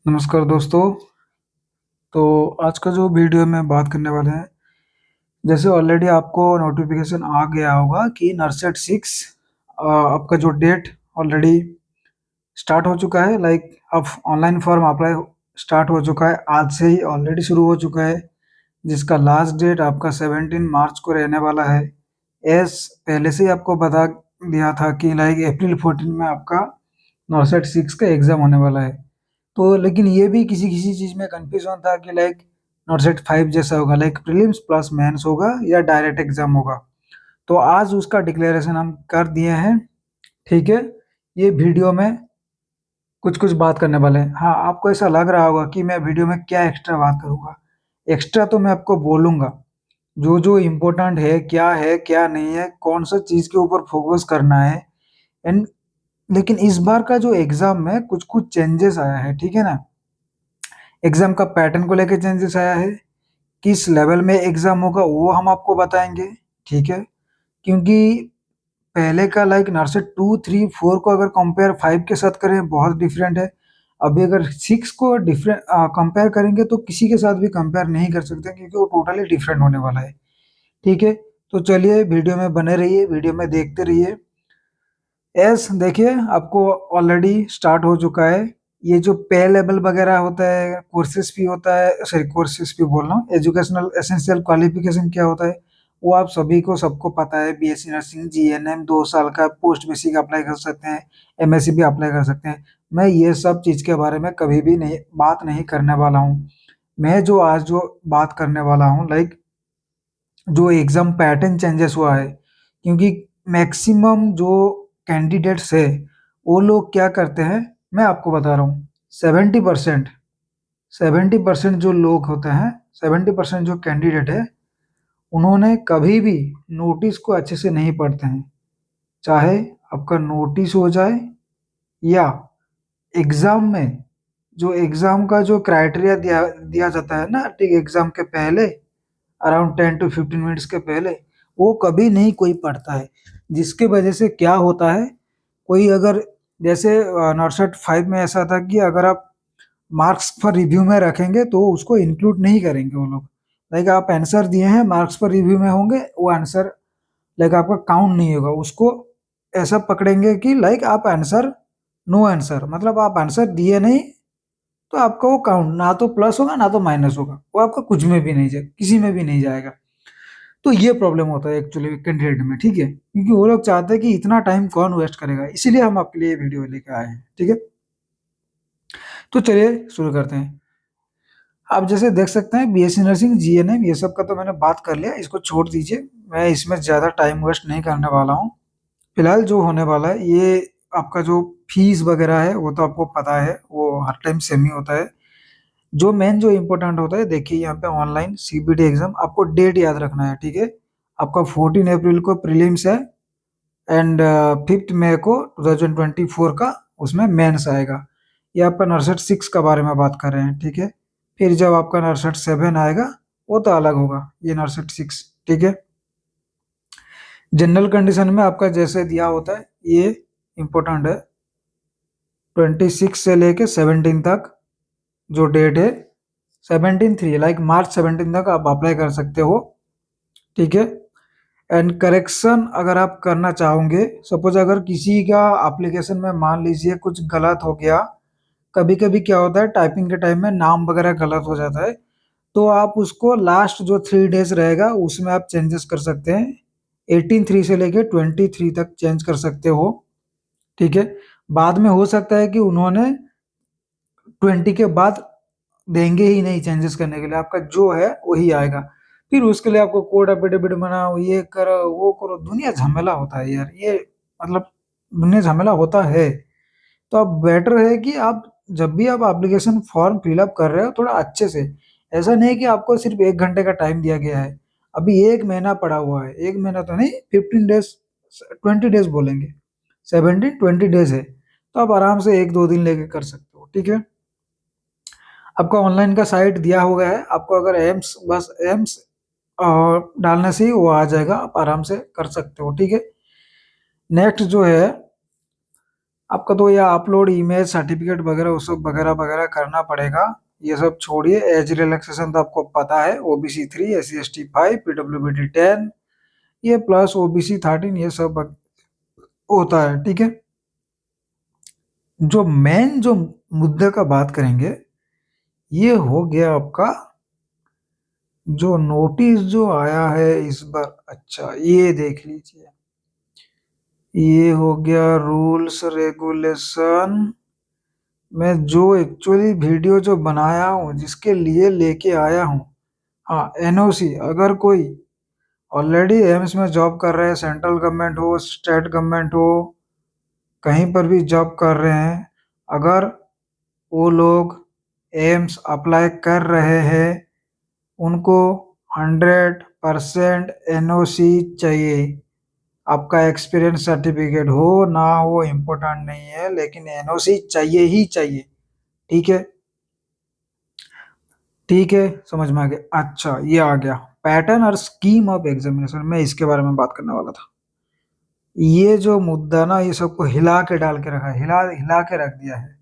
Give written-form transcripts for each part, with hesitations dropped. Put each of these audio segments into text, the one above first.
नमस्कार दोस्तों। तो आज का जो वीडियो में बात करने वाले हैं, जैसे ऑलरेडी आपको नोटिफिकेशन आ गया होगा कि नरसेट 6 आपका जो डेट ऑलरेडी स्टार्ट हो चुका है। लाइक अब ऑनलाइन फॉर्म अप्लाई स्टार्ट हो चुका है, आज से ही ऑलरेडी शुरू हो चुका है, जिसका लास्ट डेट आपका 17 मार्च को रहने वाला है। एस पहले से ही आपको बता दिया था कि लाइक अप्रैल 14 में आपका नरसेट 6 का एग्ज़ाम होने वाला है। तो लेकिन ये भी किसी-किसी चीज़ में कन्फ्यूज़न था कि लाइक नॉट 5 जैसा होगा, लाइक प्रीलिम्स प्लस मेंस होगा या डायरेक्ट एग्ज़ाम होगा। तो आज उसका डिक्लेरेशन हम कर दिए हैं, ठीक है? ये वीडियो में कुछ-कुछ बात करने वाले हैं। हाँ, आपको ऐसा लग रहा होगा कि मैं वीडियो में क्या एक्स्ट्रा बात करूँगा? एक्स्ट्रा तो मैं आपको बोलूँगा, जो-जो इम्पोर्टेंट है, क्या नहीं है, कौन-सा चीज़ के ऊपर फ़ोकस करना है एंड लेकिन इस बार का जो एग्ज़ाम में कुछ-कुछ चेंजेस आया है, ठीक है ना? एग्ज़ाम का पैटर्न को लेके चेंजेस आया है, किस लेवल में एग्ज़ाम होगा वो हम आपको बताएँगे, ठीक है? क्योंकि पहले का लाइक नरसेट 2, 3, 4 को अगर कंपेयर 5 के साथ करें बहुत डिफरेंट है। अभी अगर 6 को कंपेयर करेंगे तो किसी के साथ भी कंपेयर नहीं कर सकते क्योंकि वो टोटली डिफरेंट होने वाला है, ठीक है? तो चलिए वीडियो में बने रहिए, वीडियो में देखते रहिए। यस, देखिए आपको ऑलरेडी स्टार्ट हो चुका है। ये जो पे लेवल वगैरह होता है, कोर्सेज़ फ़ी होता है, सॉरी कोर्सेज़ फ़ी बोल रहा हूँ, एजुकेशनल एसेंशियल क्वालिफ़िकेशन क्या होता है, वो आप सभी को सबको पता है। बीएससी नर्सिंग, जीएनएम 2 साल का पोस्ट बेसिक अप्लाई कर सकते हैं, एमएससी भी अप्लाई कर सकते हैं। मैं ये सब चीज़ के बारे में कभी भी नहीं बात नहीं करने वाला हूँ। मैं जो आज जो बात करने वाला हूँ लाइक जो एग्ज़ाम पैटर्न चेंजेस हुआ है, क्योंकि मैक्सिमम जो कैंडिडेट्स है, वो लोग क्या करते हैं, मैं आपको बता रहा हूँ 70% 70% जो लोग होते हैं, 70% जो कैंडिडेट है, उन्होंने कभी भी नोटिस को अच्छे से नहीं पढ़ते हैं। चाहे आपका नोटिस हो जाए या एग्ज़ाम में जो एग्ज़ाम का जो क्राइटेरिया दिया दिया जाता है ना, ठीक एग्ज़ाम के पहले अराउंड 10 टू 15 मिनट्स के पहले, वो कभी नहीं कोई पढ़ता है। जिसकी वजह से क्या होता है, कोई अगर जैसे नॉरसेट 5 में ऐसा था कि अगर आप मार्क्स पर रिव्यू में रखेंगे तो उसको इंक्लूड नहीं करेंगे वो लोग। लाइक आप आंसर दिए हैं, मार्क्स पर रिव्यू में होंगे, वो आंसर लाइक आपका काउंट नहीं होगा। उसको ऐसा पकड़ेंगे कि लाइक आप आंसर नो आंसर, मतलब आप आंसर दिए नहीं, तो आपका वो काउंट ना तो प्लस होगा ना तो माइनस होगा। वो आपका कुछ में भी नहीं जाए किसी में भी नहीं जाएगा। तो ये प्रॉब्लम होता है एक्चुअली कैंडिडेट में, ठीक है? क्योंकि वो लोग चाहते हैं कि इतना टाइम कौन वेस्ट करेगा, इसीलिए हम आपके लिए ये वीडियो लेके आए हैं, ठीक है? तो चलिए शुरू करते हैं। आप जैसे देख सकते हैं बीएससी नर्सिंग, जीएनएम ये सब का तो मैंने बात कर लिया, इसको छोड़ दीजिए। मैं इसमें ज़्यादा टाइम वेस्ट नहीं करने वाला हूँ। फिलहाल जो होने वाला है ये आपका जो फीस वगैरह है वो तो आपको पता है, वो हर टाइम सेम ही होता है। जो मेन जो इम्पोर्टेंट होता है, देखिए यहाँ पे ऑनलाइन सीबीटी एग्ज़ाम आपको डेट याद रखना है, ठीक है? आपका 14 अप्रैल को प्रीलिम्स है एंड 5th मई को 2024 का उसमें मेंस आएगा। ये आपका नरसेट 6 का बारे में बात कर रहे हैं, ठीक है? फिर जब आपका नरसेट 7 आएगा, वो तो अलग होगा, ये नरसेट 6, ठीक है? जनरल कंडीशन में आपका जैसे दिया होता है, ये इम्पोर्टेंट है। 26 से लेके 17 तक जो डेट है, 17/3 लाइक मार्च 17 तक आप अप्लाई कर सकते हो, ठीक है? एंड करेक्शन अगर आप करना चाहोगे, सपोज अगर किसी का एप्लीकेशन में मान लीजिए कुछ गलत हो गया, कभी-कभी क्या होता है टाइपिंग के टाइम में नाम वगैरह गलत हो जाता है, तो आप उसको लास्ट जो 3 डेज़ रहेगा उसमें आप चेंजेस कर सकते हैं। 18/3 से लेके 23 तक चेंज कर सकते हो, ठीक है? बाद में हो सकता है कि उन्होंने 20 के बाद देंगे ही नहीं चेंजेस करने के लिए, आपका जो है वही आएगा। फिर उसके लिए आपको कोड एफिडेविट बनाओ, ये करो, वो करो, दुनिया झमेला होता है यार, ये मतलब दुनिया झमेला होता है। तो अब बेटर है कि आप जब भी आप एप्लीकेशन फॉर्म फिल अप कर रहे हो थोड़ा अच्छे से, ऐसा नहीं कि आपको सिर्फ 1 घंटे का टाइम दिया गया है। अभी 1 महीना पड़ा हुआ है, 1 महीना तो नहीं 15 डेज़ 20 डेज़ बोलेंगे, 17-20 डेज़ है, तो आप आराम से 1-2 दिन लेके कर सकते हो, ठीक है? आपका ऑनलाइन का साइट दिया हुआ है, आपको अगर एम्स बस एम्स डालने से ही वो आ जाएगा, आप आराम से कर सकते हो, ठीक है? नेक्स्ट जो है आपका तो यह अपलोड इमेज सर्टिफिकेट वगैरह वो सब वगैरह वगैरह करना पड़ेगा। ये सब छोड़िए, एज रिलैक्सेशन तो आपको पता है, OBC 3, SC/ST 5, PWBD 10, ये प्लस OBC 13, ये सब होता है, ठीक है। जो मेन जो मुद्दे का बात करेंगे, ये हो गया आपका जो नोटिस जो आया है इस बार। अच्छा, ये देख लीजिए, ये हो गया रूल्स रेगुलेशन। मैं जो एक्चुअली वीडियो जो बनाया हूँ, जिसके लिए लेके आया हूँ, हाँ, NOC, अगर कोई ऑलरेडी एम्स में जॉब कर रहे हैं, सेंट्रल गवर्नमेंट हो, स्टेट गवर्नमेंट हो, कहीं पर भी जॉब कर रहे हैं, अगर वो लोग एम्स अप्लाई कर रहे हैं, उनको 100% NOC चाहिए। आपका एक्सपीरियंस सर्टिफिकेट हो ना हो इम्पोर्टेंट नहीं है, लेकिन NOC चाहिए ही चाहिए, ठीक है। ठीक है, समझ में आ गया। अच्छा, ये आ गया पैटर्न और स्कीम ऑफ एग्जामिनेशन, मैं इसके बारे में बात करने वाला था। ये जो मुद्दा ना, ये सबको हिला के डाल के रखा है, हिला हिला के रख दिया है।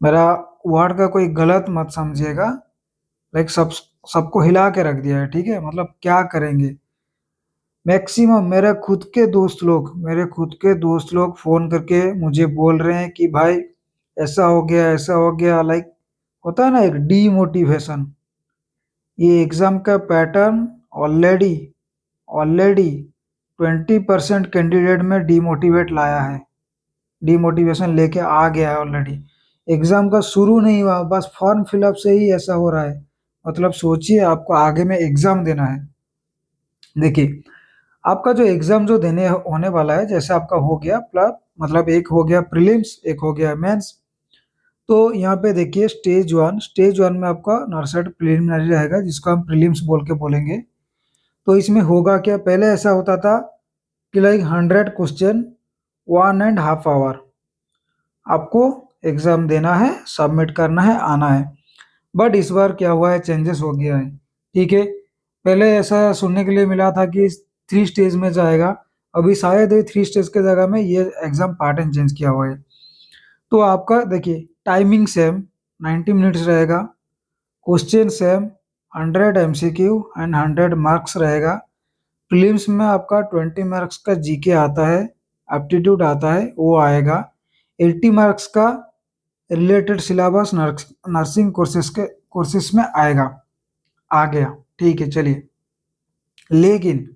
मेरा वर्ड का कोई गलत मत समझिएगा, लाइक सबको हिला के रख दिया है, ठीक है। मतलब क्या करेंगे, मैक्सिमम मेरे खुद के दोस्त लोग फोन करके मुझे बोल रहे हैं कि भाई ऐसा हो गया, ऐसा हो गया, लाइक होता है ना एक डीमोटिवेशन। ये एग्जाम का पैटर्न ऑलरेडी ऑलरेडी 20% कैंडिडेट में डीमोटिवेट लाया है, डीमोटिवेशन लेके आ गया है ऑलरेडी। एग्जाम का शुरू नहीं हुआ, बस फॉर्म फिलअप से ही ऐसा हो रहा है। मतलब सोचिए, आपको आगे में एग्जाम देना है। देखिए, आपका जो एग्जाम जो देने होने वाला है, जैसे आपका हो गया प्लस, मतलब एक हो गया प्रीलिम्स, एक हो गया मेंस। तो यहाँ पे देखिए, स्टेज वन में आपका नर्सरी प्रिलिमिनरी रहेगा, जिसको हम प्रीलिम्स बोल के बोलेंगे। तो इसमें होगा क्या, पहले ऐसा होता था कि लाइक 100 क्वेश्चन, 1.5 आवर आपको एग्जाम देना है, सबमिट करना है, आना है। बट इस बार क्या हुआ है, चेंजेस हो गया है, ठीक है। पहले ऐसा सुनने के लिए मिला था कि 3 स्टेज में जाएगा, अभी शायद ये 3 स्टेज के जगह में ये एग्जाम पैटर्न चेंज किया हुआ है। तो आपका देखिए, टाइमिंग सेम 90 मिनट्स रहेगा, question same 100 MCQ and 100 marks रहेगा। प्रीलिम्स में आपका 20 मार्क्स का जीके आता है, एप्टीट्यूड आता है, वो आएगा। 80 मार्क्स का रिलेटेड सिलेबस नर्सिंग कोर्सेस में आएगा, आ गया, ठीक है, चलिए। लेकिन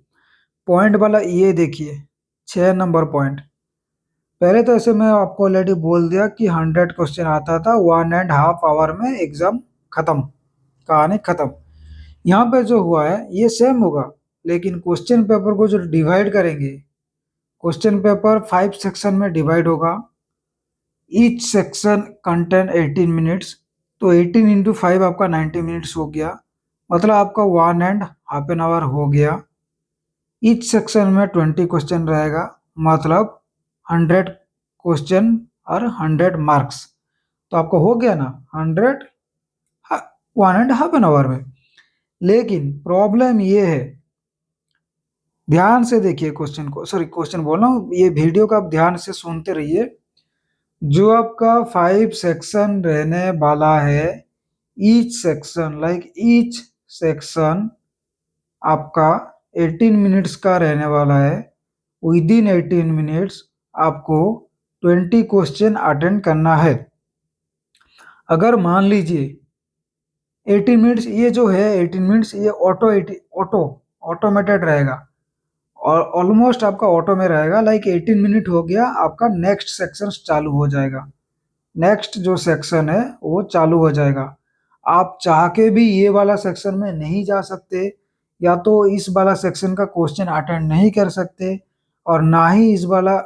पॉइंट वाला ये देखिए, 6 नंबर पॉइंट। पहले तो ऐसे मैं आपको ऑलरेडी बोल दिया कि 100 क्वेश्चन आता था, 1.5 आवर में एग्जाम खत्म, कहानी खत्म। यहाँ पे जो हुआ है ये सेम होगा, लेकिन क्वेश्चन पेपर को जो डिवाइड करेंगे, क्वेश्चन पेपर 5 सेक्शन में डिवाइड होगा। ईच सेक्शन कंटेन 18 मिनट्स, तो 18 × 5 आपका 90 मिनट्स हो गया, मतलब आपका 1.5 आवर हो गया। ईच सेक्शन में 20 क्वेश्चन रहेगा, मतलब 100 क्वेश्चन और 100 मार्क्स। तो आपको हो गया ना 100, 1.5 आवर में। लेकिन प्रॉब्लम ये है, ध्यान से देखिए क्वेश्चन को, सॉरी क्वेश्चन बोल रहा हूँ, ये वीडियो को आप ध्यान से सुनते रहिए। जो आपका 5 सेक्शन रहने वाला है, ईच सेक्शन आपका 18 मिनट्स का रहने वाला है। विद इन 18 मिनट्स आपको 20 क्वेश्चन अटेंड करना है। अगर मान लीजिए 18 मिनट्स, ये जो है 18 मिनट्स, ये ऑटोमेटेड रहेगा, और ऑलमोस्ट आपका ऑटो में रहेगा। लाइक 18 मिनट हो गया, आपका नेक्स्ट सेक्शन चालू हो जाएगा, नेक्स्ट जो सेक्शन है वो चालू हो जाएगा। आप चाह के भी ये वाला सेक्शन में नहीं जा सकते, या तो इस वाला सेक्शन का क्वेश्चन अटेंड नहीं कर सकते, और ना ही इस वाला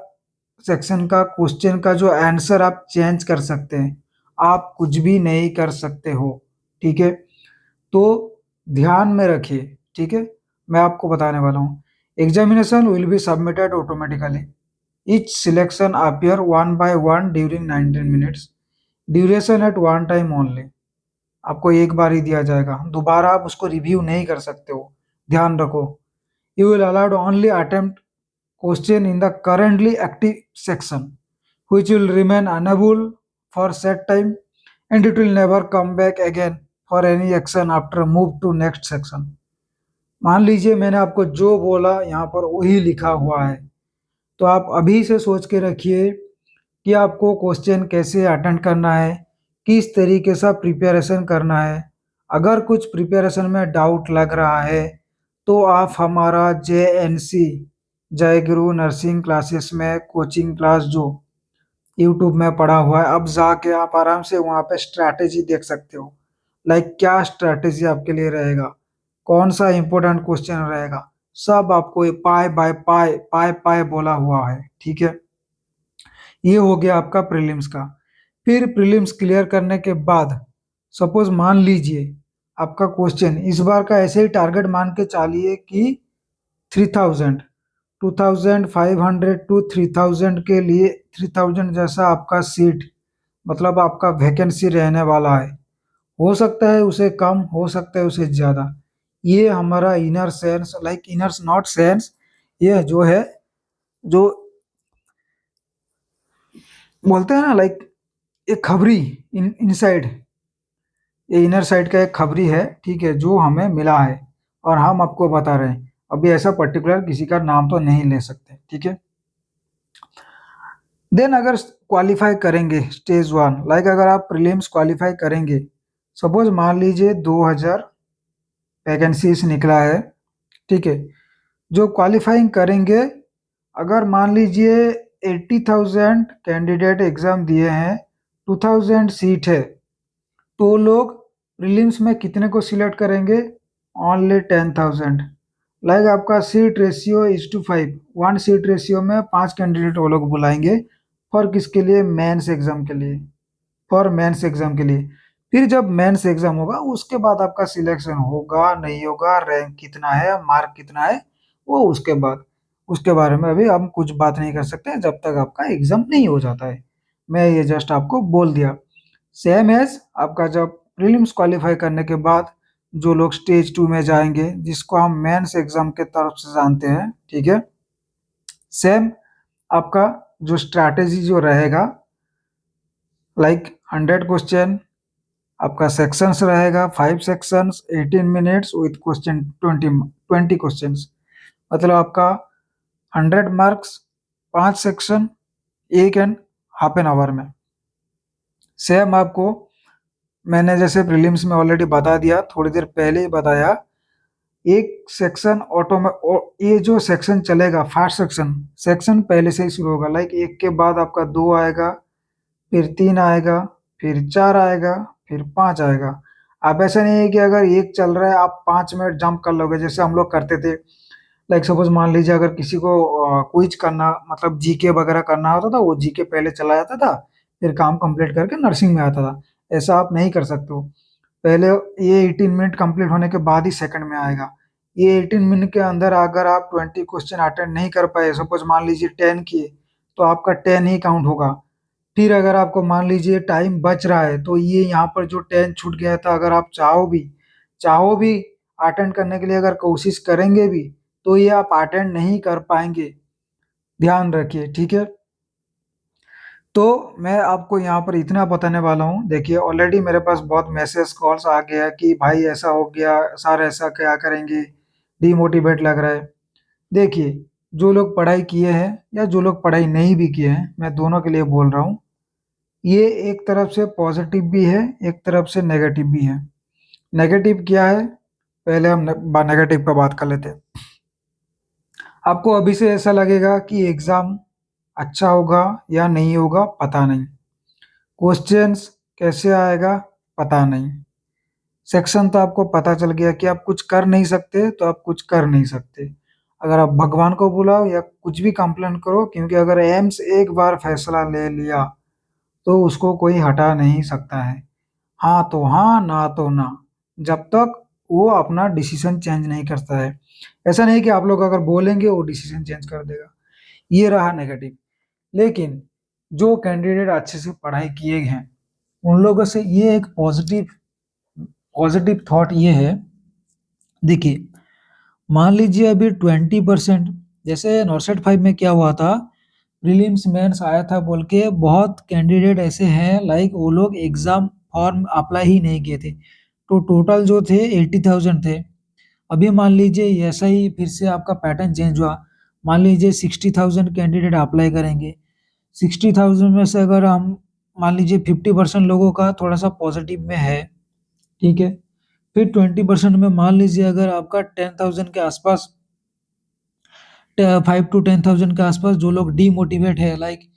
सेक्शन का क्वेश्चन का जो आंसर आप चेंज कर सकते हैं। आप कुछ भी नहीं कर सकते हो, ठीक है। तो ध्यान में रखिए, ठीक है। मैं आपको बताने वाला हूँ, examination will be submitted automatically, each selection appear one by one during 19 minutes, duration at one time only. आपको एक बार ही दिया जाएगा, दोबारा आप उसको रिव्यू नहीं कर सकते हो, ध्यान रखो। You will allowed only attempt question in the currently active section, which will remain unable for set time and it will never come back again for any action after move to next section। मान लीजिए मैंने आपको जो बोला यहाँ पर वही लिखा हुआ है, तो आप अभी से सोच के रखिए कि आपको क्वेश्चन कैसे अटेंड करना है, किस तरीके से प्रिपरेशन करना है। अगर कुछ प्रिपरेशन में डाउट लग रहा है, तो आप हमारा JNC जय गुरु नर्सिंग क्लासेस में कोचिंग क्लास जो यूट्यूब में पड़ा हुआ है, अब जाके आप आराम से वहाँ पे स्ट्रैटेजी देख सकते हो। लाइक क्या स्ट्रैटेजी आपके लिए रहेगा, कौन सा इंपॉर्टेंट क्वेश्चन रहेगा, सब आपको ये पाई बाय पाई पाई पाई बोला हुआ है, ठीक है। ये हो गया आपका प्रीलिम्स का। फिर प्रीलिम्स क्लियर करने के बाद सपोज मान लीजिए आपका क्वेश्चन इस बार का ऐसे ही टारगेट मान के चलिए कि 3000 2500 टू 3000 के लिए 3000 जैसा आपका सीट मतलब आपका वैकेंसी रहने वाला है। हो सकता है उसे कम, हो सकता है उसे ज़्यादा। ये हमारा inner sense like inner not sense, ये जो है जो बोलते हैं ना लाइक एक खबरी इनसाइड, ये इनर साइड का एक खबरी है, ठीक है, जो हमें मिला है और हम आपको बता रहे हैं। अभी ऐसा पर्टिकुलर किसी का नाम तो नहीं ले सकते, ठीक है। देन अगर क्वालिफाई करेंगे स्टेज वन, लाइक अगर आप प्रीलिम्स क्वालिफाई करेंगे, सपोज मान लीजिए 2000 वैकेंसीज निकला है, ठीक है। जो क्वालिफाइंग करेंगे, अगर मान लीजिए 80,000 कैंडिडेट एग्जाम दिए हैं, 2000 सीट है, तो लोग प्रीलिम्स में कितने को सिलेक्ट करेंगे, ओनली 10,000। लाइक आपका seat ratio is two 5, 1 seat ratio में 5 कैंडिडेट वो लोग बुलाएंगे फॉर किसके लिए, मेंस एग्जाम के लिए, फॉर मेंस एग्जाम के लिए। फिर जब मेंस एग्जाम होगा उसके बाद आपका सिलेक्शन होगा नहीं होगा, रैंक कितना है, मार्क कितना है, वो उसके बाद, उसके बारे में अभी हम कुछ बात नहीं कर सकते जब तक आपका एग्जाम नहीं हो जाता है। मैं ये जस्ट आपको बोल दिया। सेम एज आपका जब प्रीलिम्स क्वालिफाई करने के बाद जो लोग स्टेज 2 में जाएंगे, जिसको हम मेंस एग्जाम के तरफ से जानते हैं, ठीक है। सेम आपका जो स्ट्रैटेजी जो रहेगा, लाइक 100 क्वेश्चन आपका सेक्शंस रहेगा, 5 sections 18 minutes with question 20 questions, मतलब आपका 100 मार्क्स, 5 सेक्शन, 1.5 एन आवर में। सेम आपको मैंने जैसे प्रीलिम्स में ऑलरेडी बता दिया, थोड़ी देर पहले ही बताया, एक सेक्शन ऑटो में ये जो सेक्शन चलेगा फर्स्ट सेक्शन, सेक्शन पहले से ही शुरू होगा, लाइक एक के बाद आपका 2 आएगा, फिर 3 आएगा, फिर 4 आएगा, फिर 5 आएगा। आप ऐसा नहीं है कि अगर एक चल रहा है आप 5 मिनट जंप कर लोगे जैसे हम लोग करते थे। लाइक सपोज मान लीजिए अगर किसी को क्विज करना मतलब जीके वगैरह करना होता था, वो जीके पहले चला जाता था, फिर काम कंप्लीट करके नर्सिंग में आता था। ऐसा आप नहीं कर सकते हो। पहले ये 18 मिनट कंप्लीट होने के बाद ही सेकंड में आएगा। ये 18 मिनट के अंदर अगर आप 20 क्वेश्चन अटेंड नहीं कर पाए, सपोज मान लीजिए 10 किए, तो आपका 10 ही काउंट होगा। फिर अगर आपको मान लीजिए टाइम बच रहा है, तो ये यहाँ पर जो 10 छूट गया था, अगर आप चाहो भी अटेंड करने के लिए अगर कोशिश करेंगे भी, तो ये आप अटेंड नहीं कर पाएंगे, ध्यान रखिए, ठीक है। तो मैं आपको यहाँ पर इतना बताने वाला हूँ। देखिए ऑलरेडी मेरे पास बहुत मैसेज कॉल्स आ गया कि भाई ऐसा हो गया सर, ऐसा क्या करेंगे, डिमोटिवेट लग रहा है। देखिए जो लोग पढ़ाई किए हैं या जो लोग पढ़ाई नहीं भी किए हैं, मैं दोनों के लिए बोल रहा हूँ, ये एक तरफ से पॉजिटिव भी है, एक तरफ से नेगेटिव भी है। नेगेटिव क्या है, पहले हम नेगेटिव पे बात कर लेते हैं। आपको अभी से ऐसा लगेगा कि एग्ज़ाम अच्छा होगा या नहीं होगा पता नहीं, क्वेश्चंस कैसे आएगा पता नहीं, सेक्शन तो आपको पता चल गया कि आप कुछ कर नहीं सकते तो आप कुछ कर नहीं सकते। अगर आप भगवान को बुलाओ या कुछ भी कंप्लेन करो, क्योंकि अगर एम्स एक बार फैसला ले लिया तो उसको कोई हटा नहीं सकता है। हाँ तो हाँ, ना तो ना, जब तक वो अपना डिसीजन चेंज नहीं करता है। ऐसा नहीं कि आप लोग अगर बोलेंगे वो डिसीजन चेंज कर देगा। ये रहा नेगेटिव। लेकिन जो कैंडिडेट अच्छे से पढ़ाई किए हैं, उन लोगों से ये एक पॉजिटिव पॉजिटिव थॉट ये है। देखिए मान लीजिए अभी 20%, जैसे नॉर्सेट 5 में क्या हुआ था, प्रीलिम्स मेंस आया था बोल के बहुत कैंडिडेट ऐसे हैं, लाइक वो लोग एग्जाम फॉर्म अप्लाई ही नहीं किए थे। तो टोटल जो थे 80,000 थे। अभी मान लीजिए ऐसा ही फिर से आपका पैटर्न चेंज हुआ, मान लीजिए 60,000 कैंडिडेट अप्लाई करेंगे। 60,000 में से अगर हम मान लीजिए 50% लोगों का थोड़ा सा पॉजिटिव में है, ठीक है, फिर 20% में मान लीजिए अगर आपका 10,000 के आसपास, 5 to 10,000 के आसपास जो लोग डीमोटिवेट है, लाइक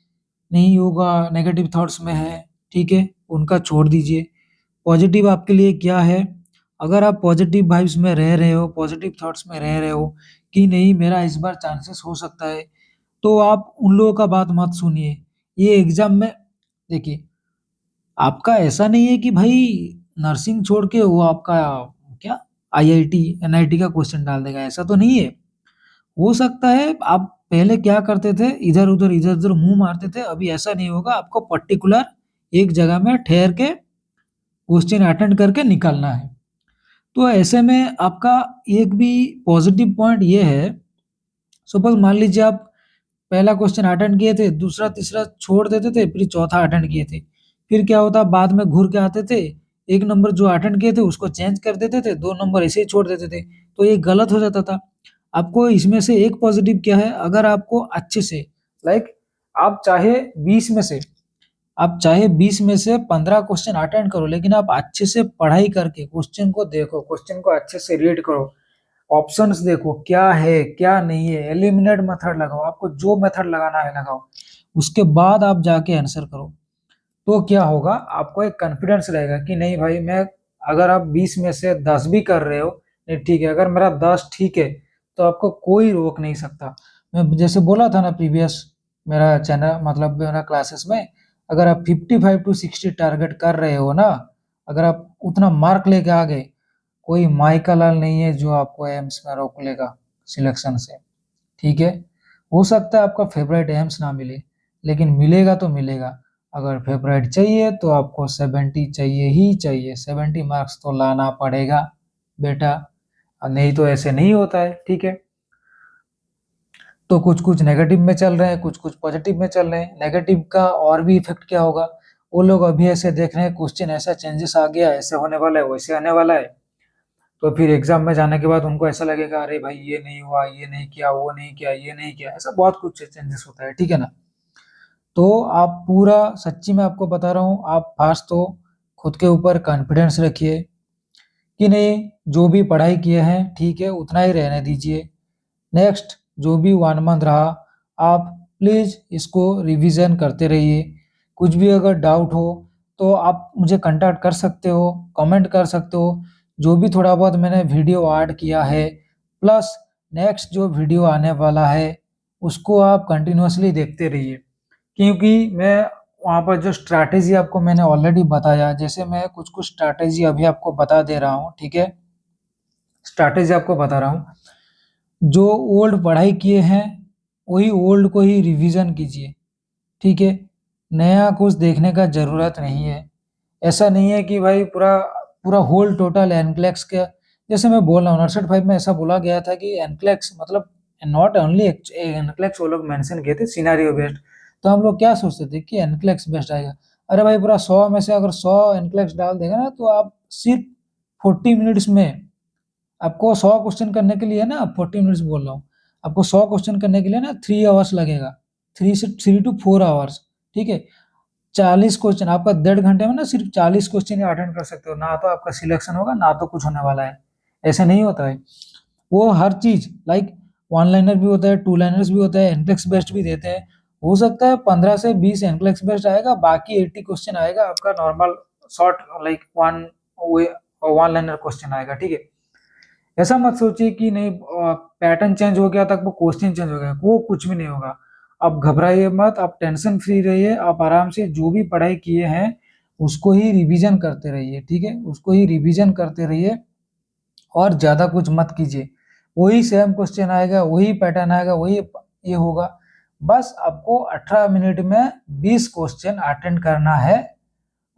नहीं होगा, नेगेटिव थॉट्स में है, ठीक है, उनका छोड़ दीजिए। पॉजिटिव आपके लिए क्या है? अगर आप पॉजिटिव वाइब्स में रह रहे हो, पॉजिटिव थॉट्स में रह रहे हो कि नहीं मेरा इस बार चांसेस हो सकता है, तो आप उन लोगों का बात मत सुनिए। ये एग्जाम में देखिए, आपका ऐसा नहीं है कि भाई नर्सिंग छोड़ के वो आपका क्या आईआईटी एनआईटी का क्वेश्चन डाल देगा, ऐसा तो नहीं है। हो सकता है आप पहले क्या करते थे, इधर उधर मुंह मारते थे, अभी ऐसा नहीं होगा। आपको पर्टिकुलर एक जगह में ठहर के क्वेश्चन अटेंड करके निकलना है। तो ऐसे में आपका एक भी पॉजिटिव पॉइंट ये है, सपोज मान लीजिए आप पहला क्वेश्चन अटेंड किए थे, दूसरा तीसरा छोड़ देते थे, फिर चौथा अटेंड किए थे, फिर क्या होता बाद में घूर के आते थे, एक नंबर जो अटेंड किए थे उसको चेंज कर देते थे, 2 नंबर ऐसे ही छोड़ देते थे, तो ये गलत हो जाता था। आपको इसमें से एक पॉजिटिव क्या है, अगर आपको अच्छे से, लाइक आप चाहे 20 में से आप चाहे 20 में से 15 क्वेश्चन अटेंड करो, लेकिन आप अच्छे से पढ़ाई करके क्वेश्चन को देखो, क्वेश्चन को अच्छे से रीड करो, ऑप्शंस देखो क्या है क्या नहीं है, एलिमिनेट मेथड लगाओ, आपको जो मेथड लगाना है लगाओ, उसके बाद आप जाके आंसर करो। तो क्या होगा, आपको एक कॉन्फिडेंस रहेगा कि नहीं भाई मैं, अगर आप 20 में से 10 भी कर रहे हो, नहीं ठीक है, अगर मेरा 10 ठीक है तो आपको कोई रोक नहीं सकता। मैं जैसे बोला था ना प्रीवियस मेरा चैनल मतलब मेरा क्लासेस में, अगर आप 55 to 60 टारगेट कर रहे हो ना, अगर आप उतना मार्क लेके आ गए, कोई माइका लाल नहीं है जो आपको एम्स में रोक लेगा सिलेक्शन से, ठीक है। हो सकता है आपका फेवरेट एम्स ना मिले, लेकिन मिलेगा तो मिलेगा। अगर फेवरेट चाहिए तो आपको 70 चाहिए ही चाहिए, 70 मार्क्स तो लाना पड़ेगा बेटा, और नहीं तो ऐसे नहीं होता है, ठीक है। तो कुछ कुछ नेगेटिव में चल रहे हैं, कुछ कुछ पॉजिटिव में चल रहे हैं। नेगेटिव का और भी इफेक्ट क्या होगा, वो लोग अभी ऐसे देख रहे हैं क्वेश्चन ऐसा चेंजेस आ गया, ऐसे होने वाला है, वैसे आने वाला है, तो फिर एग्जाम में जाने के बाद उनको ऐसा लगेगा अरे भाई ये नहीं हुआ, ये नहीं किया, वो नहीं किया, ये नहीं किया, ऐसा बहुत कुछ चेंजेस होता है, ठीक है ना। तो आप पूरा सच्ची में आपको बता रहा हूँ, आप फास्ट तो खुद के ऊपर कॉन्फिडेंस रखिए कि नहीं जो भी पढ़ाई किए हैं ठीक है उतना ही रहने दीजिए। नेक्स्ट जो भी 1 मंथ रहा, आप प्लीज़ इसको रिवीजन करते रहिए। कुछ भी अगर डाउट हो तो आप मुझे कांटेक्ट कर सकते हो, कमेंट कर सकते हो। जो भी थोड़ा बहुत मैंने वीडियो ऐड किया है, प्लस नेक्स्ट जो वीडियो आने वाला है उसको आप कंटिन्यूअसली देखते रहिए, क्योंकि मैं वहाँ पर जो स्ट्रैटेजी आपको मैंने ऑलरेडी बताया, जैसे मैं कुछ कुछ स्ट्रैटेजी अभी आपको बता दे रहा हूँ, ठीक है। स्ट्रैटेजी आपको बता रहा हूँ, जो ओल्ड पढ़ाई किए हैं वही ओल्ड को ही रिवीजन कीजिए, ठीक है। नया कुछ देखने का ज़रूरत नहीं है। ऐसा नहीं है कि भाई पूरा पूरा होल टोटल एनक्लेक्स का, जैसे मैं बोल रहा हूँ नरसट फाइव में ऐसा बोला गया था कि एनक्लेक्स मतलब नॉट ओनली एनक्लेक्स, वो लोग मेंशन किए थे सिनेरियो बेस्ड। तो हम लोग क्या सोचते थे कि एनक्लेक्स बेस्ड आएगा। अरे भाई पूरा 100 में से अगर 100 एनक्लेक्स डाल देगा ना, तो आप सिर्फ 40 मिनट्स में, आपको 100 क्वेश्चन करने के लिए ना, 40 मिनट्स बोल रहा हूँ, आपको 100 क्वेश्चन करने के लिए ना 3 आवर्स लगेगा, 3 to 4 आवर्स, ठीक है। 40 क्वेश्चन आपका 1.5 घंटे में ना सिर्फ 40 क्वेश्चन ही अटेंड कर सकते हो, ना तो आपका सिलेक्शन होगा ना तो कुछ होने वाला है। ऐसा नहीं होता है। वो हर चीज लाइक वन लाइनर भी होता है, टू लाइनर्स भी होता है, एनक्लेक्स बेस्ड भी देते हैं। हो सकता है 15 से 20 एनक्लेक्स बेस्ड आएगा, बाकी 80 क्वेश्चन आएगा आपका normal short, like one one liner question आएगा, ठीक है। ऐसा मत सोचिए कि नहीं पैटर्न चेंज हो गया तक वो क्वेश्चन चेंज हो गया, वो कुछ भी नहीं होगा। आप घबराइए मत, आप टेंशन फ्री रहिए, आप आराम से जो भी पढ़ाई किए हैं उसको ही रिवीजन करते रहिए, ठीक है, उसको ही रिवीजन करते रहिए और ज़्यादा कुछ मत कीजिए। वही सेम क्वेश्चन आएगा, वही पैटर्न आएगा, वही ये होगा। बस आपको 18 मिनट में 20 क्वेश्चन अटेंड करना है।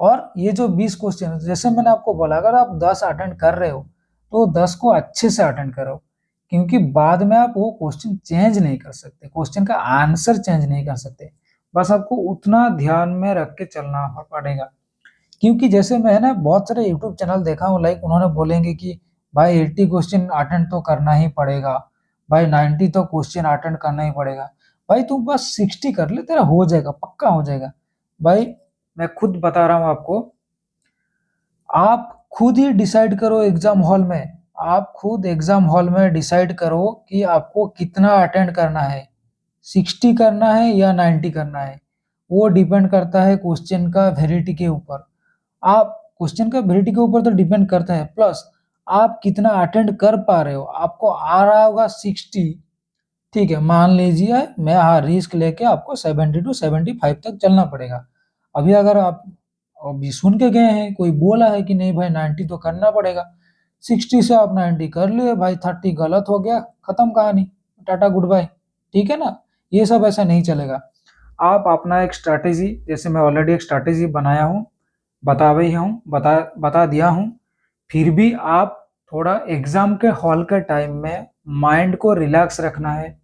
और ये जो 20 क्वेश्चन, जैसे मैंने आपको बोला, अगर आप 10 अटेंड कर रहे हो तो 10 को अच्छे से अटेंड करो, क्योंकि बाद में आप वो क्वेश्चन चेंज नहीं कर सकते, क्वेश्चन का आंसर चेंज नहीं कर सकते। बस आपको उतना ध्यान में रख के चलना पड़ेगा। क्योंकि जैसे मैं ना बहुत सारे यूट्यूब चैनल देखा हूँ, लाइक उन्होंने बोलेंगे कि भाई 80 क्वेश्चन अटेंड तो करना ही पड़ेगा, भाई 90 तो क्वेश्चन अटेंड करना ही पड़ेगा। भाई तू बस 60 कर ले, तेरा हो जाएगा, पक्का हो जाएगा। भाई मैं खुद बता रहा हूँ आपको, आप खुद ही डिसाइड करो एग्जाम हॉल में, आप खुद एग्जाम हॉल में डिसाइड करो कि आपको कितना अटेंड करना है, 60 करना है या 90 करना है। वो डिपेंड करता है क्वेश्चन का वेरिटी के ऊपर। आप क्वेश्चन का वेरिटी के ऊपर तो डिपेंड करता है, प्लस आप कितना अटेंड कर पा रहे हो। आपको आ रहा होगा 60, ठीक है, मान लीजिए मैं हाँ रिस्क लेके आपको 70 टू 75 तक चलना पड़ेगा। अभी अगर आप अभी सुन के गए हैं, कोई बोला है कि नहीं भाई 90 तो करना पड़ेगा, 60 से आप 90 कर लिए भाई, 30 गलत हो गया, खत्म कहानी, टाटा गुड बाय। ठीक है ना, ये सब ऐसा नहीं चलेगा। आप अपना एक स्ट्रैटेजी, जैसे मैं ऑलरेडी एक स्ट्रैटेजी बनाया हूँ, बता दिया हूँ, फिर भी आप थोड़ा एग्जाम के हॉल के टाइम में माइंड को रिलैक्स रखना है।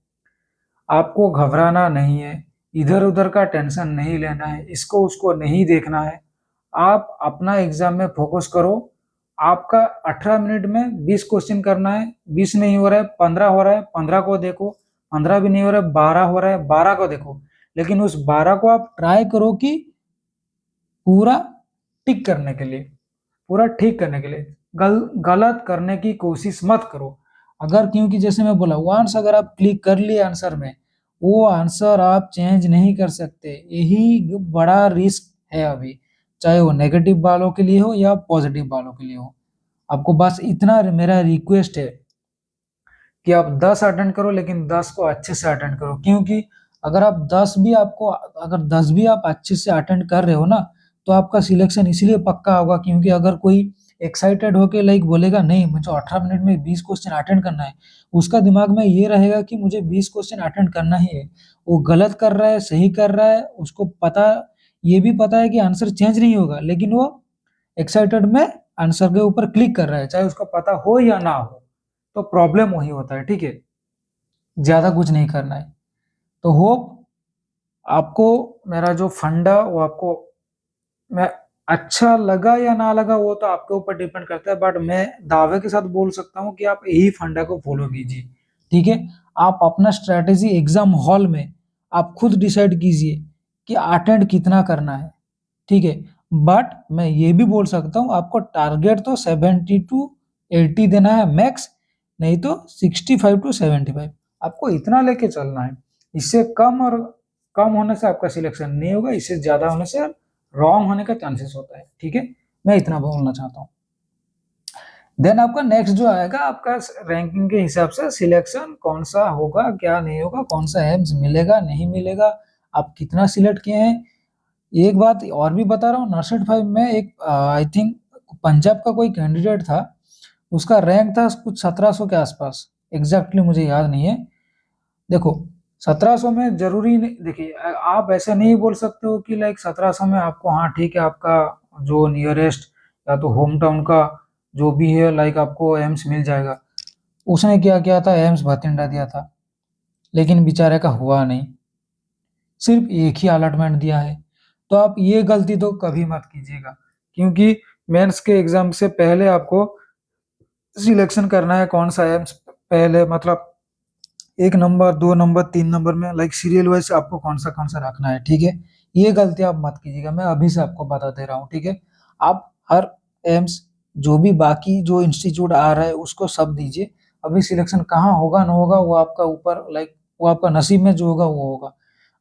आपको घबराना नहीं है, इधर-उधर का टेंशन नहीं लेना है, इसको उसको नहीं देखना है। आप अपना एग्जाम में फोकस करो। आपका 18 मिनट में 20 क्वेश्चन करना है, 20 नहीं हो रहा है, 15 हो रहा है, 15 को देखो, 15 भी नहीं हो रहा है, 12 हो रहा है, 12 को देखो। लेकिन उस 12 को आप ट्राई करो कि पूरा टिक करने के लिए, पूरा ठीक करने के लिए, गलत करने की कोशिश मत करो। अगर क्योंकि जैसे मैं बोला, वंस अगर आप क्लिक कर लिए आंसर में, वो आंसर आप चेंज नहीं कर सकते। यही बड़ा रिस्क है अभी, चाहे वो नेगेटिव वालों के लिए हो या पॉजिटिव वालों के लिए हो। आपको बस इतना मेरा रिक्वेस्ट है कि आप 10 अटेंड करो, लेकिन 10 को अच्छे से अटेंड करो। क्योंकि अगर आप 10 भी आपको अगर 10 भी आप अच्छे से अटेंड कर रहे हो ना, तो आपका सिलेक्शन इसलिए पक्का होगा क्योंकि अगर कोई एक्साइटेड होके लाइक बोलेगा नहीं मुझे 18 मिनट में 20 क्वेश्चन अटेंड करना है, उसका दिमाग में ये रहेगा कि मुझे 20 क्वेश्चन अटेंड करना ही है। वो गलत कर रहा है, सही कर रहा है, उसको पता, ये भी पता है कि आंसर चेंज नहीं होगा, लेकिन वो एक्साइटेड में आंसर के ऊपर क्लिक कर रहा है, चाहे उसको पता हो या ना हो। तो प्रॉब्लम वही होता है, ठीक है, ज्यादा कुछ नहीं करना है। तो होप आपको मेरा जो फंडा वो आपको मैं अच्छा लगा या ना लगा वो तो आपके ऊपर डिपेंड करता है, बट मैं दावे के साथ बोल सकता हूँ कि आप यही फंडा को फॉलो कीजिए। ठीक है, आप अपना स्ट्रेटेजी एग्जाम हॉल में आप खुद डिसाइड कीजिए कि अटेंड कितना करना है। ठीक है, बट मैं ये भी बोल सकता हूँ आपको टारगेट तो 70 टू 80 देना है मैक्स, नहीं तो 65 टू 75, आपको इतना लेके चलना है। इससे कम और कम होने से आपका सिलेक्शन नहीं होगा, इससे ज्यादा होने से रॉन्ग होने का चांसेस होता है। ठीक है, मैं इतना बोलना चाहता हूँ। देन आपका नेक्स्ट जो आएगा, आपका रैंकिंग के हिसाब से सिलेक्शन कौन सा होगा, क्या नहीं होगा, कौन सा एम्स मिलेगा नहीं मिलेगा, आप कितना सिलेक्ट किए हैं। एक बात और भी बता रहा हूँ, नरसिट 5 में एक आई थिंक पंजाब का कोई कैंडिडेट था, उसका रैंक था कुछ 1700 के आसपास, एग्जैक्टली मुझे याद नहीं है। देखो 1700 में जरूरी नहीं, देखिए आप ऐसे नहीं बोल सकते हो कि लाइक 1700 में आपको, हाँ ठीक है, आपका जो नियरेस्ट या तो होम टाउन का जो भी है लाइक आपको एम्स मिल जाएगा। उसने क्या किया था, एम्स भटिंडा दिया था, लेकिन बेचारे का हुआ नहीं, सिर्फ एक ही अलॉटमेंट दिया है। तो आप ये गलती तो कभी मत कीजिएगा, क्योंकि मेंस के एग्जाम से पहले आपको सिलेक्शन करना है कौन सा एम्स पहले, मतलब 1 नंबर 2 नंबर 3 नंबर में लाइक सीरियल वाइज आपको कौन सा रखना है। ठीक है, ये गलती आप मत कीजिएगा, मैं अभी से आपको बता दे रहा हूँ। ठीक है, आप हर एम्स जो भी बाकी जो इंस्टीट्यूट आ रहा है उसको सब दीजिए। अभी सिलेक्शन कहाँ होगा ना होगा वो आपका ऊपर लाइक वो आपका नसीब में जो होगा वो होगा।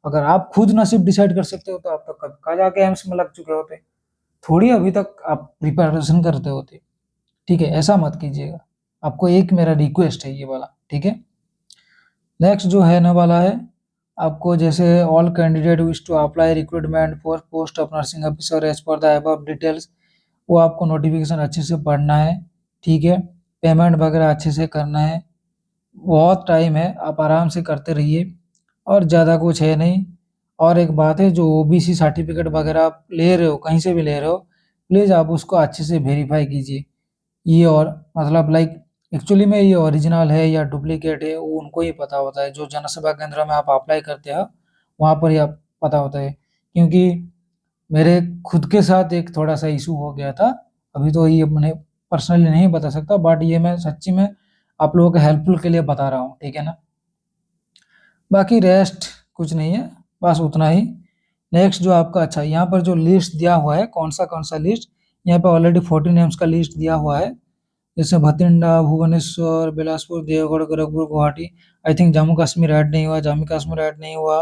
अगर आप खुद नसीब डिसाइड कर सकते हो तो आप तो कब का जाके एम्स में लग चुके होते, थोड़ी अभी तक आप प्रिपरेशन करते होते। ठीक है, ऐसा मत कीजिएगा, आपको एक मेरा रिक्वेस्ट है ये वाला। ठीक है, नेक्स्ट जो है ना वाला है, आपको जैसे all candidate wish to apply recruitment for post of nursing officer as per the above details, वो आपको नोटिफिकेशन अच्छे से पढ़ना है। ठीक है, पेमेंट वगैरह अच्छे से करना है, बहुत टाइम है, आप आराम से करते रहिए, और ज़्यादा कुछ है नहीं। और एक बात है, जो ओबीसी सर्टिफिकेट वगैरह आप ले रहे हो, कहीं से भी ले रहे हो, प्लीज़ आप उसको अच्छे से वेरीफाई कीजिए। ये और मतलब लाइक एक्चुअली में ये ओरिजिनल है या डुप्लीकेट है वो उनको ही पता होता है। जो जनसेवा केंद्र में आप अप्लाई करते हो वहाँ पर ही आप पता होता है। क्योंकि मेरे खुद के साथ एक थोड़ा-सा इश्यू हो गया था। अभी तो ये मैंने पर्सनली नहीं बता सकता, बट ये मैं सच्ची में आप लोगों के हेल्पफुल के लिए बता रहा हूँ, ठीक है ना? बाकी रेस्ट कुछ नहीं है, बस उतना ही। नेक्स्ट जो आपका अच्छा यहाँ पर जो लिस्ट दिया हुआ है, कौन-सा लिस्ट, यहाँ पे ऑलरेडी 14 नेम्स का लिस्ट दिया हुआ है। जैसे Bathinda, Bhubaneswar, Bilaspur, Deogarh, Gorakhpur, Guwahati. I think Jammu Kashmir add नहीं हुआ, जम्मू कश्मीर ऐड नहीं हुआ।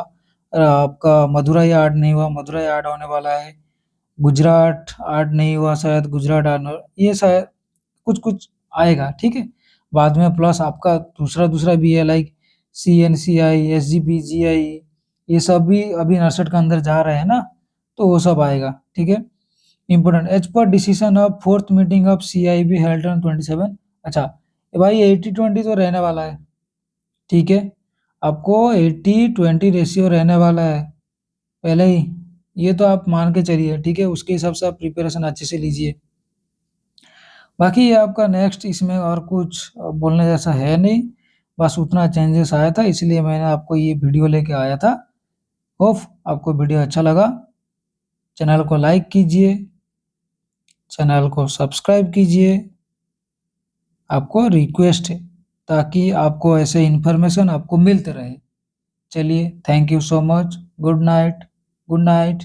आपका मदुरई ऐड नहीं हुआ, मदुरई ऐड होने वाला है। गुजरात ऐड नहीं हुआ शायद, गुजरात ऐड ये शायद कुछ-कुछ आएगा, ठीक है? बाद में प्लस आपका दूसरा-दूसरा भी है लाइक सीएनसीआई, एसजीपीजीआई, ये सब भी अभी नरसट के अंदर जा रहे हैं ना, तो वो सब आएगा, ठीक है? Important as per decision of fourth meeting of CIB held on 27। अच्छा, ये भाई 80-20 तो रहने वाला है, ठीक है? आपको 80-20 रेशियो रहने वाला है पहले ही, ये तो आप मान के चलिए, ठीक है? उसके हिसाब से आप प्रिपरेशन अच्छे से लीजिए। बाकी ये आपका नेक्स्ट इसमें और कुछ बोलने जैसा है नहीं, बस उतना चेंजेस आया था इसलिए मैंने आपको ये वीडियो लेके आया था। होप आपको वीडियो अच्छा लगा। चैनल को लाइक कीजिए, चैनल को सब्सक्राइब कीजिए। आपको रिक्वेस्ट है ताकि आपको ऐसे इन्फॉर्मेशन आपको मिलते रहे। चलिए, thank you so much. Good night, good night.